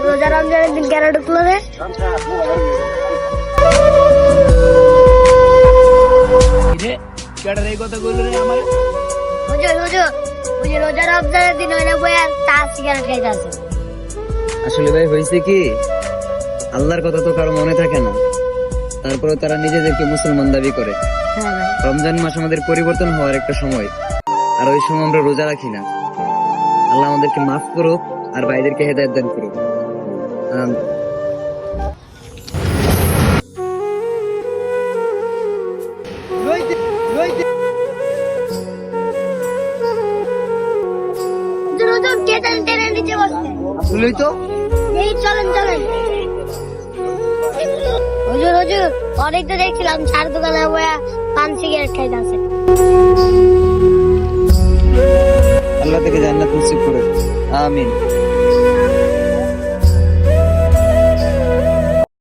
রোজা রমজানের দিন কেন ঢুকলো রে? হুজুর হুজুর ওই যে রোজা রমজানের দিন ওই না বইয়া তাস সিগারেট খাইতেছে। আসলে ভাই হয়েছে কি, আল্লাহর কথা তো কারো মনে থাকে না, তারপরে তারা নিজেদেরকে মুসলমান দাবি করে। হ্যাঁ ভাই, রমজান মাস আমাদের পরিবর্তন হওয়ার একটা সময়, আর ওই সময় আমরা রোজা রাখি না। আল্লাহ আমাদেরকে মাফ করুক আর ভাইদেরকে হেদায়েত দান করুক। হুজুর হুজুর কে টেনে টেনে নিচে বসছে। আসলেই তো এই চলেন চলেন। হুজুর হুজুর অনেক তো দেখছিলাম চার দোকানে বইয়া পান সিগারেট খাইতেছে। আল্লাহ থেকে জান্নাত নসিব করুক, আমিন।